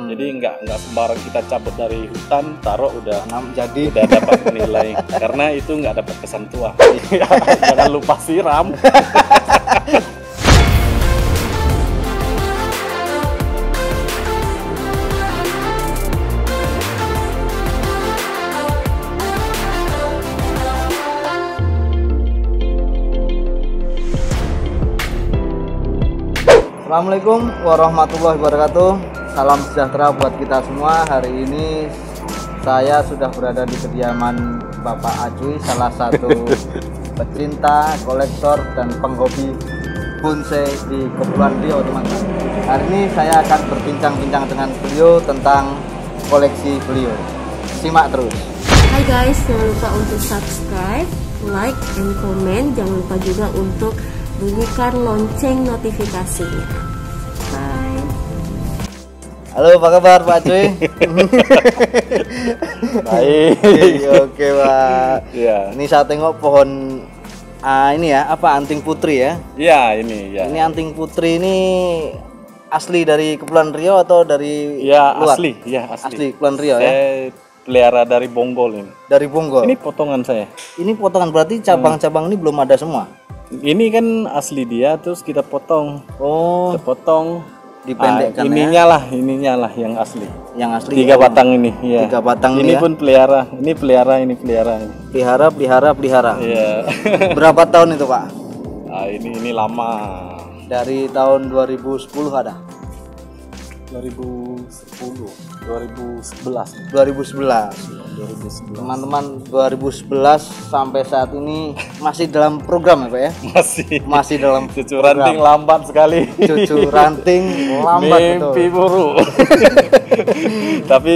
Jadi nggak sembarang kita cabut dari hutan, taruh udah jadi udah dapat nilai. Karena itu nggak dapat kesan tua. Jangan lupa siram. Assalamualaikum warahmatullahi wabarakatuh. Salam sejahtera buat kita semua. Hari ini saya sudah berada di kediaman Bapak Acuy, salah satu pecinta, kolektor, dan penghobi bonsai di Kepulauan Riau, teman-teman. Hari ini saya akan berbincang-bincang dengan beliau tentang koleksi beliau. Simak terus. Hai guys, jangan lupa untuk subscribe, like, and comment. Jangan lupa juga untuk bunyikan lonceng notifikasinya. Bye. Halo, apa kabar Pak Acuy? Baik. Oke Pak. Ya. Ini saya tengok pohon ini ya, apa, anting putri ya? Ya, ini ya. Ini anting putri ini asli dari Kepulauan Riau atau dari Ya, luar? asli, ya asli. Asli Kepulauan Riau ya? Saya pelihara dari Bonggol ini. Dari Bonggol. Ini potongan saya. Ini potongan, berarti cabang-cabang ini belum ada semua. Ini kan asli dia, terus kita potong. Oh, Kita potong. dipendekkan ya? Ininya lah yang asli. Yang asli. 3 batang ini, ya. 3 batang ini ya? pun pelihara. Ini pelihara, ini pelihara. Pelihara. Iya. Berapa tahun itu Pak? Nah, ini lama. Dari tahun 2010 ada? 2010, 2011. 2011. Teman-teman, 2011 sampai saat ini masih dalam program ya Pak ya? Masih dalam Cucu ranting lambat sekali. Cucu ranting lambat, Mimpi betul. buruk. Tapi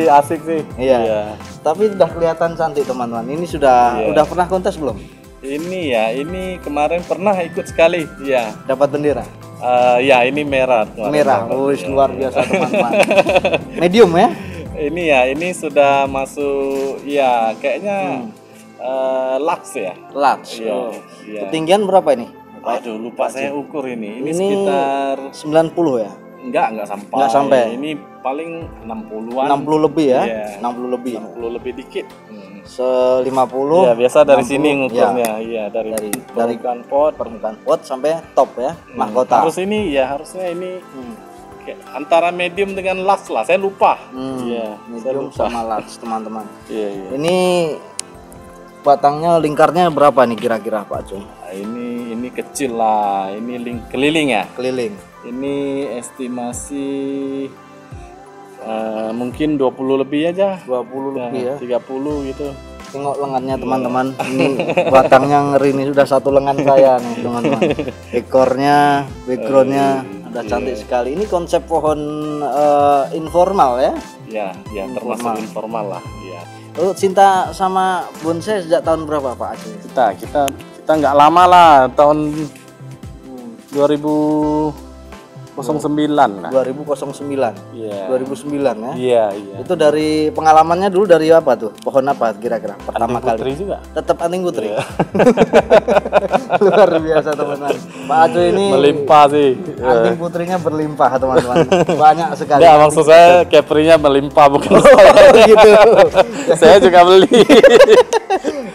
asik sih. Iya. Tapi sudah kelihatan cantik teman-teman. Ini sudah Iya. udah pernah kontes belum? Ini kemarin pernah ikut sekali. Ya. Dapat bendera? Ya, ini merah. kemarin Merah. dapat. Wih, Ya, luar ya. biasa teman-teman. Medium ya? Ini sudah masuk, ya kayaknya lux ya. Lux. Iya, Oh. iya. Ketinggian berapa ini? Aduh, lupa saya ukur ini. Ini Ini sekitar 90 ya? enggak sampai. Enggak sampai. Ini paling 60-an. 60 lebih ya? Iya. 60 lebih. 60 lebih dikit. Se-50. Ya, biasa dari 60, sini ya. ngukurnya. Iya, dari permukaan pot. Permukaan pot sampai top ya, mahkota. Harus ini ya, harusnya ini kayak antara medium dengan lux lah. Saya lupa. Iya, saya Medium lupa. sama large teman-teman. Iya. Ini batangnya, lingkarnya berapa nih kira-kira Pak Acuy? Nah, ini kecil lah. Ini keliling ya. Keliling. Ini estimasi mungkin 20 lebih aja. 20 lebih ya. 30 gitu. Tengok lengannya teman-teman. Ini batangnya ngeri nih, sudah satu lengan saya nih teman-teman. Ekornya, backgroundnya ada cantik sekali. Ini konsep pohon informal ya. Ya, termasuk informal lah. Ya. Lalu cinta sama bonsai sejak tahun berapa Pak Acuy? Kita nggak lama lah, tahun 2009 lah. 2009. Iya. 2009 ya. Iya. Itu dari pengalamannya dulu dari apa tuh? Pohon apa kira-kira pertama Anting kali? putri juga. Tetap anting putri. Iya. Luar biasa teman-teman. Pak Acuy ini Melimpah sih. anting putrinya berlimpah teman-teman. Banyak sekali. Enggak, maksud saya caprinya melimpah bukan Oh, gitu. saya juga beli.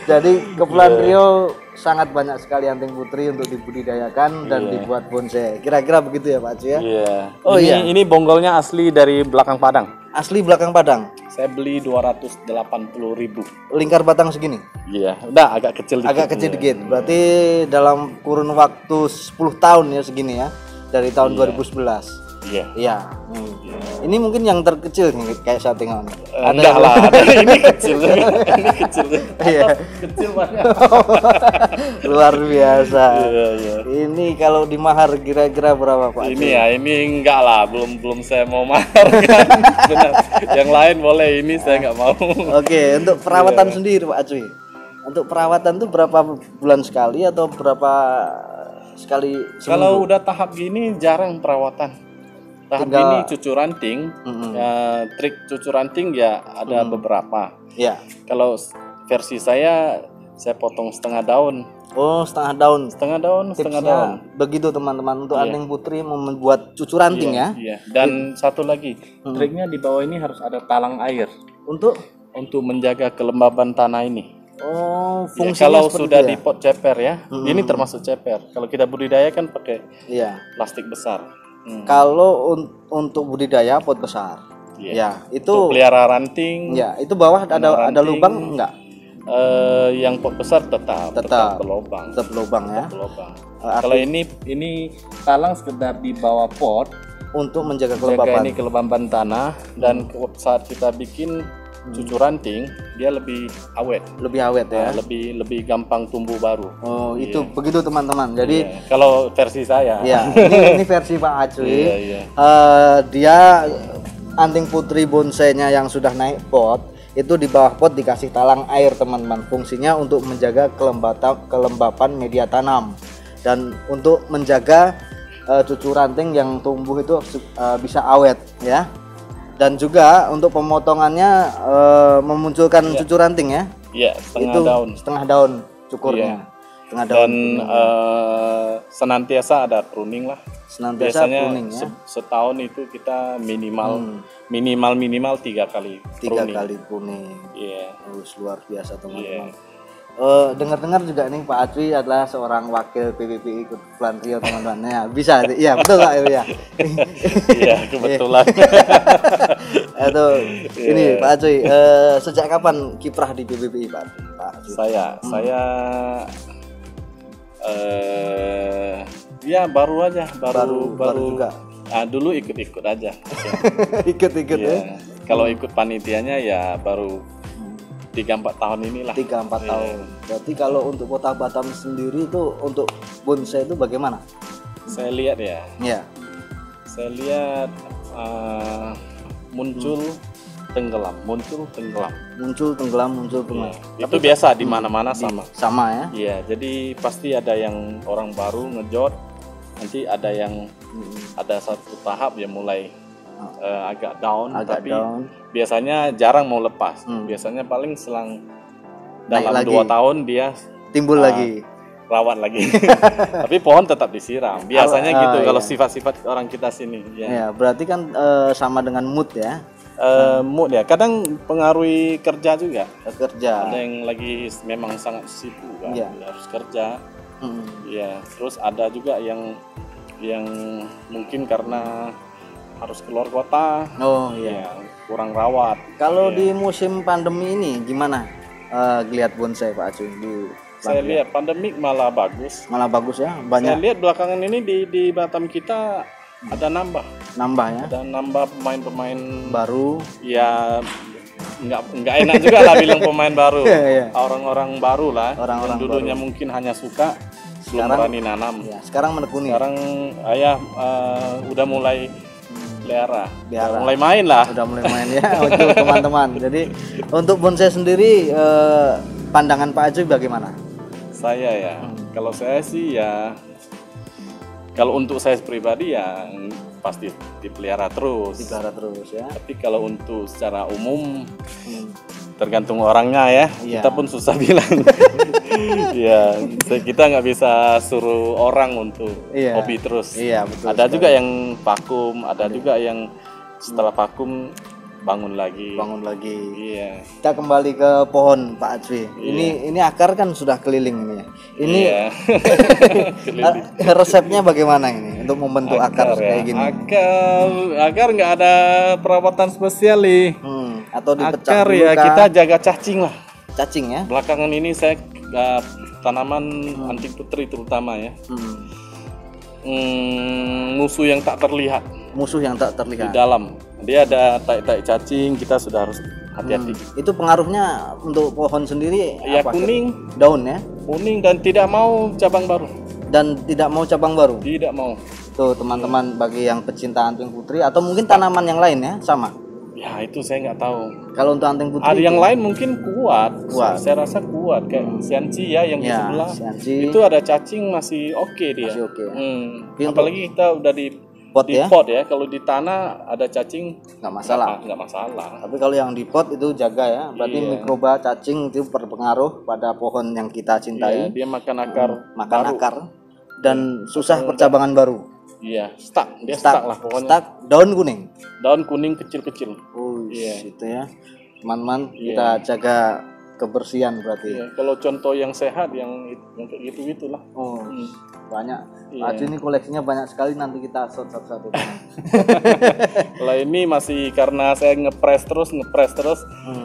Jadi Kepulauan Riau sangat banyak sekali anting putri untuk dibudidayakan dan dibuat bonsai. Kira-kira begitu ya Pak Acuy ya? Iya. Oh, iya. Ini bonggolnya asli dari belakang Padang. Asli belakang Padang. Saya beli 280.000. Lingkar batang segini. Iya, udah agak kecil dikit. Agak kecil dikit. Berarti dalam kurun waktu 10 tahun ya segini ya. Dari tahun 2011. Iya. Iya. Ini mungkin yang terkecil nih kayak saya tengok nih. Enggak lah, ini kecil. Ini kecil. Iya. Kecil banget. Luar biasa. Iya. Ini kalau di mahar kira-kira berapa Pak? Ini ya, ini enggak lah, belum saya mau mahar kan. Benar. Yang lain boleh, ini saya nggak mau. Oke, untuk perawatan sendiri Pak Acuy. Untuk perawatan tuh berapa bulan sekali atau berapa sekali seminggu? Kalau udah tahap gini jarang perawatan. Tahap gini cucu ranting, ya, trik cucu ranting ya ada beberapa. Ya. Kalau versi saya saya potong setengah daun. Oh, setengah daun. Setengah daun. Tipsnya begitu teman-teman untuk anting putri mau membuat cucu ranting ya. Iya. Dan satu lagi, triknya di bawah ini harus ada talang air Untuk menjaga kelembaban tanah ini. oh, Ya, fungsinya kalau seperti sudah itu di pot ceper ya, ini termasuk ceper. Kalau kita budidaya kan pakai Iya. plastik besar. Kalau untuk budidaya pot besar. Iya. Ya, itu Untuk pelihara ranting, ya, itu bawah ada ranting. lubang enggak? yang pot besar tetap berlubang. Tetap lubang ya. Berlubang. Arti- Kalau ini talang sekedar di bawah pot, Untuk menjaga jaga kelembaban. ini kelembaban tanah dan saat kita bikin cucu ranting dia lebih awet, Lebih awet ya. lebih gampang tumbuh baru. Oh, itu begitu teman-teman. Jadi Iya. Kalau versi saya, ya, ini versi Pak Acuy. Iya, iya. Dia anting putri bonsainya yang sudah naik pot itu di bawah pot dikasih talang air teman-teman. Fungsinya untuk menjaga kelembapan media tanam dan untuk menjaga cucu ranting yang tumbuh itu bisa awet ya. Dan juga untuk pemotongannya memunculkan cucu ranting ya. Iya, setengah Itu daun. setengah daun cukurnya. Iya. Setengah daun. Dan senantiasa ada pruning lah. Senantiasa Biasanya pruning ya. setahun itu kita minimal 3 kali 3 pruning. kali pruning. Iya. Luar biasa teman-teman. Iya. Dengar-dengar juga nih Pak Acuy adalah seorang wakil PPPI Kepulauan Riau teman-teman. Ya, bisa, iya betul Pak ya. Iya, kebetulan. Itu ini Pak Acuy, sejak kapan kiprah di PPPI Pak Acuy? Saya ya baru aja, baru juga. Dulu ikut-ikut aja. Ikut-ikut ya. Ya. Kalau ikut panitianya ya baru 3-4 tahun inilah. 3-4 tahun. Berarti kalau untuk Kota Batam sendiri itu untuk bonsai itu bagaimana? Saya lihat ya. Iya. Saya lihat muncul tenggelam. Muncul tenggelam. Ya, itu biasa di mana-mana sama. Sama ya. Iya, jadi pasti ada yang orang baru ngejot, nanti ada yang ada satu tahap yang mulai agak down, tapi biasanya jarang mau lepas. Biasanya paling selang dalam 2 tahun dia timbul lagi. Rawat lagi. Tapi pohon tetap disiram. Biasanya gitu kalau sifat-sifat orang kita sini. Ya, Ya, berarti kan sama dengan mood ya. Mood ya. Kadang pengaruhi kerja juga. Kerja. Ada yang lagi memang sangat sibuk kan, Iya. harus kerja. Ya, terus ada juga yang mungkin karena harus keluar kota. Oh iya. Ya, kurang rawat. Kalau di musim pandemi ini gimana ngelihat bonsai Pak Acuy di Saya lihat pandemik malah bagus. malah bagus ya, Saya banyak lihat belakangan ini di Batam kita ada nambah ya. dan nambah pemain-pemain Baru. ya nggak enak juga lah bilang pemain baru. Iya. Orang-orang baru lah Orang-orang yang dulunya mungkin hanya suka belum berani nanam. Ya, sekarang menekuni. Sekarang ayah udah mulai pelihara. Pelihara. Udah mulai main lah. Udah mulai main ya untuk teman-teman. Jadi untuk bonsai sendiri pandangan Pak Acuy bagaimana? Saya ya, kalau saya sih ya, kalau untuk saya pribadi ya pasti dipelihara terus. Dipelihara terus ya. Tapi kalau untuk secara umum tergantung orangnya ya. Iya. Kita pun susah bilang. Ya, kita nggak bisa suruh orang untuk hobi terus. Iya, betul. Ada juga yang vakum, ada juga yang setelah vakum bangun lagi. Iya. Kita kembali ke pohon Pak Acuy. Ini akar kan sudah keliling ini ya. Ini resepnya bagaimana ini untuk membentuk akar kayak gini? Akar nggak ada perawatan spesial nih. Atau dipecah Akar dulu ya kah? kita jaga cacing lah. Cacing ya. Belakangan ini saya tanaman anting putri terutama ya. Musuh yang tak terlihat. Musuh yang tak Di terlihat. dalam dia ada tai-tai cacing, kita sudah harus hati-hati. Itu pengaruhnya untuk pohon sendiri Ya apa? kuning Daun ya. dan tidak mau cabang baru. Dan tidak mau cabang baru. Tidak mau. Tuh teman-teman, bagi yang pecinta anting putri atau mungkin tanaman yang lain ya sama. Ya itu saya nggak tahu. Kalau untuk anting putri Ada yang lain mungkin kuat. Kuat. Saya rasa kuat kayak Sianci ya yang di Ya, sebelah. Sianci. Itu ada cacing masih oke dia. Masih oke. Apalagi kita udah pot di ya. pot ya. Kalau di tanah ada cacing Nggak masalah. Nggak masalah. Tapi kalau yang di pot itu jaga ya. Berarti Iya. mikroba cacing itu berpengaruh pada pohon yang kita cintai. Iya, dia makan akar Makan baru. akar dan susah percabangan baru. Iya, dia stuck lah pokoknya. Stuck, daun kuning. Daun kuning kecil-kecil. Oh, Iya. itu ya. Teman-teman, kita jaga kebersihan berarti. Iya, kalau contoh yang sehat yang kayak gitu-gitulah. Oh, banyak. Iya. Acu ini koleksinya banyak sekali, nanti kita satu-satu. Kalau ini masih karena saya ngepres terus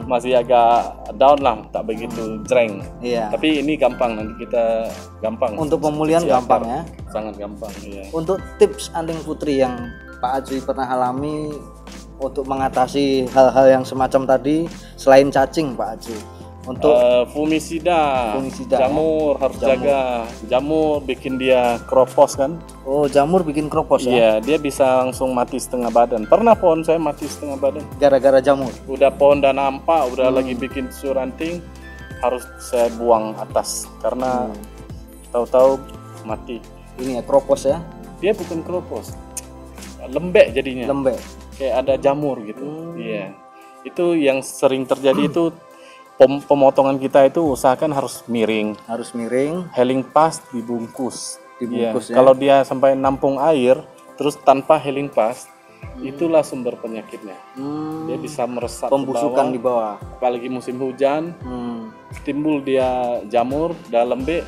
masih agak down lah, tak begitu jreng. Iya. Tapi ini gampang, nanti kita gampang. Untuk pemulihan Cuci gampang akar. ya. Sangat gampang, iya. Untuk tips anting putri yang Pak Acuy pernah alami untuk mengatasi hal-hal yang semacam tadi selain cacing, Pak Acuy. Untuk Fumisida, Fumisida, jamur harus jaga. Jamur bikin dia kropos kan? jamur bikin kropos ya. Iya, dia bisa langsung mati setengah badan. Pernah pohon saya mati setengah badan. Gara-gara jamur. Udah pohon dan nampak, udah lagi bikin susu ranting, harus saya buang atas karena tahu-tahu mati. Ini ya kropos ya. Dia bukan kropos, lembek jadinya. Lembek. Kayak ada jamur gitu. Iya. Itu yang sering terjadi itu pemotongan kita itu usahakan harus miring. Harus miring. Helling pass dibungkus. Dibungkus Iya. ya. Kalau dia sampai nampung air terus tanpa helling pass, itulah sumber penyakitnya. Dia bisa meresap Pembusukan ke bawah. di bawah. Apalagi musim hujan, timbul dia jamur, dah lembek,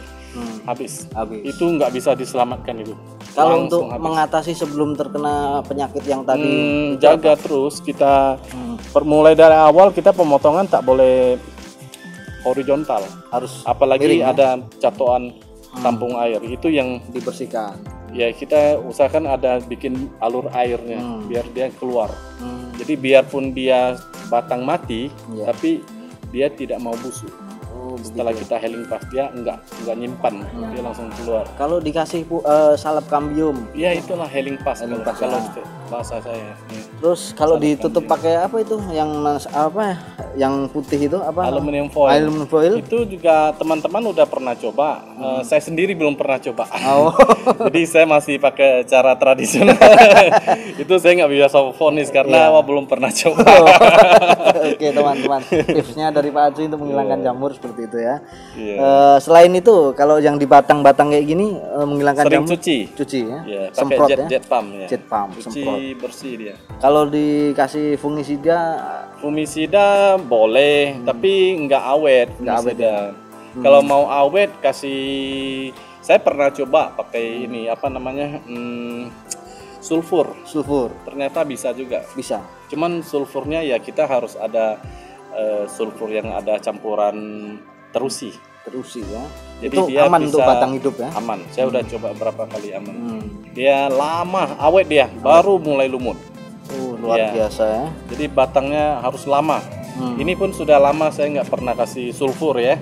habis. Itu nggak bisa diselamatkan itu. Kalau Langsung untuk habis. mengatasi sebelum terkena penyakit yang tadi, jaga terus kita mulai dari awal kita pemotongan tak boleh horizontal, harus apalagi miring, ya? ada catoan tampung air itu yang dibersihkan. ya kita usahakan ada bikin alur airnya biar dia keluar. Jadi biarpun dia batang mati, tapi dia tidak mau busuk. Setelah kita helling pass dia enggak nyimpan, dia langsung keluar. Kalau dikasih salep kambium, Ya itulah helling pass Helling kalau, pass, kalau ya. bahasa saya. Ya. terus kalau ditutup pakai apa itu? Yang putih itu apa? Aluminium foil. Aluminium foil. Itu juga teman-teman udah pernah coba. Saya sendiri belum pernah coba. Oh. Jadi saya masih pakai cara tradisional. Itu saya nggak bisa fonis karena belum pernah coba. Oke teman-teman, tipsnya dari Pak Acuy untuk menghilangkan jamur seperti itu ya. Iya. Selain itu, kalau yang di batang-batang kayak gini menghilangkan Sering jamur, cuci. ya, Ya, pakai semprot jet pump ya. Jet pump, Cuci semprot. bersih dia. Kalau dikasih fungisida, Fumisida boleh, tapi nggak awet. Nggak awet, Fumisida. Kalau mau awet kasih, saya pernah coba pakai ini apa namanya sulfur. Ternyata bisa juga. bisa. Cuman sulfurnya ya kita harus ada sulfur yang ada campuran terusi. Ya. Jadi Itu dia aman untuk bisa- batang hidup ya. Aman. Saya udah coba berapa kali aman. Dia lama awet dia, baru mulai lumut. Luar Iya. biasa ya. Jadi batangnya harus lama. Ini pun sudah lama saya nggak pernah kasih sulfur ya.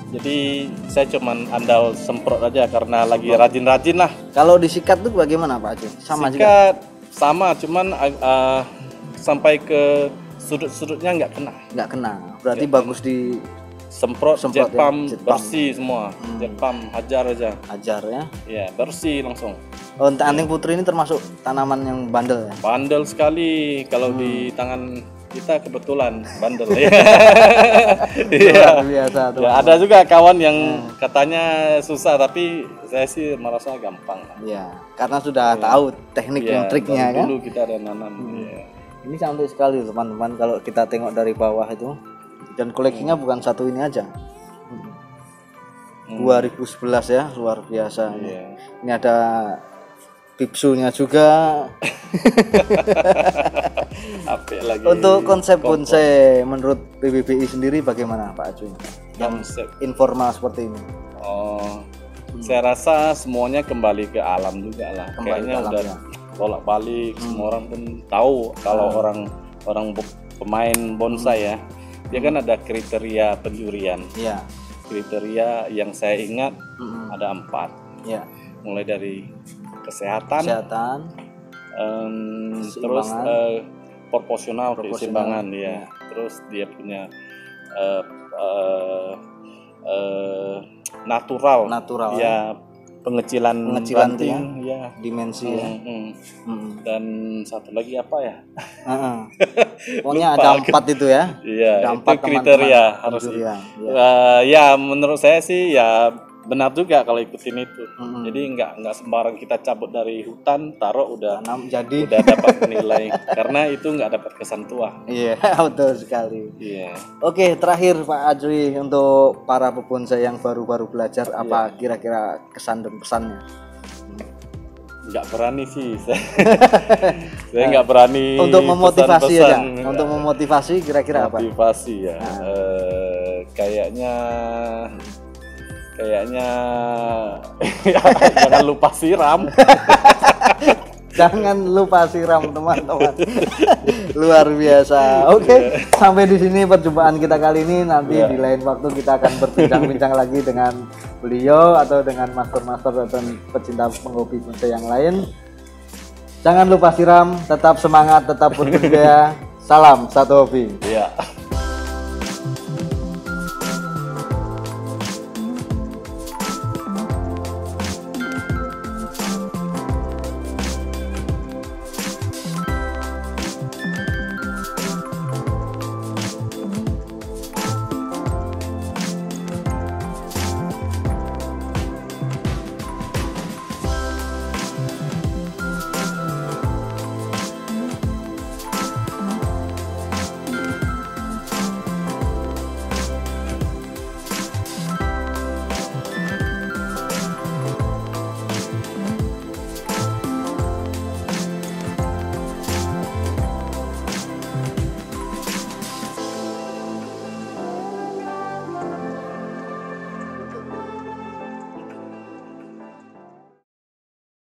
Jadi saya cuman andal semprot aja karena lagi rajin-rajin lah. Kalau disikat tuh bagaimana Pak Acuy? Sama juga. Sikat sama, cuman sampai ke sudut-sudutnya nggak kena. Nggak kena. Berarti bagus di Semprot Semprot jet ya, pump jet pump. bersih semua. Jet pump hajar aja. ajar ya. Ya bersih langsung. Untuk anting putri ini termasuk tanaman yang bandel ya. Bandel sekali kalau di tangan kita kebetulan bandel ya. Luar biasa tuh. Ya, ada juga kawan yang katanya susah tapi saya sih merasa gampang. Iya, karena sudah tahu teknik dan triknya dari kan. Dulu kita ada nanam. Ya. Ini cantik sekali teman-teman kalau kita tengok dari bawah itu. Dan koleksinya bukan satu ini aja. 2011 ya, luar biasa. Iya. Ini ada biksunya juga. Apik lagi. Untuk konsep bonsai menurut PBBI sendiri bagaimana Pak Acuy? Yang Konsep. informal seperti ini. Oh, saya rasa semuanya kembali ke alam juga lah. Kembali Kayaknya ke alam, udah ya. bolak-balik. Semua orang pun tahu kalau orang pemain bonsai ya, dia kan ada kriteria penjurian. Iya. Kriteria yang saya ingat ada 4. Iya. Mulai dari kesehatan, terus proporsional keseimbangan ya. Terus dia punya natural Natural, ya, pengecilan ranting, ya, dimensi ya. Dan satu lagi apa ya? Pokoknya ada 4 itu ya. Iya, ada 4 kriteria harus. Ya menurut saya sih ya benar juga kalau ikutin itu. Jadi nggak sembarang kita cabut dari hutan taruh udah dapat nilai karena itu nggak dapat kesan tua. Iya, betul sekali. Iya. Oke, terakhir Pak Ajui, untuk para pebonsai yang baru-baru belajar, apa kira-kira kesan dan pesannya? Nggak berani sih saya nggak berani untuk memotivasi aja. Untuk memotivasi kira-kira apa? Motivasi ya. Kayaknya jangan lupa siram. Jangan lupa siram teman-teman. Luar biasa. Oke, sampai di sini perjumpaan kita kali ini. Nanti di lain waktu kita akan berbincang-bincang lagi dengan beliau atau dengan master-master dan pecinta penghobi bonsai yang lain. Jangan lupa siram, tetap semangat, tetap berbudaya. Salam satu hobi. Iya.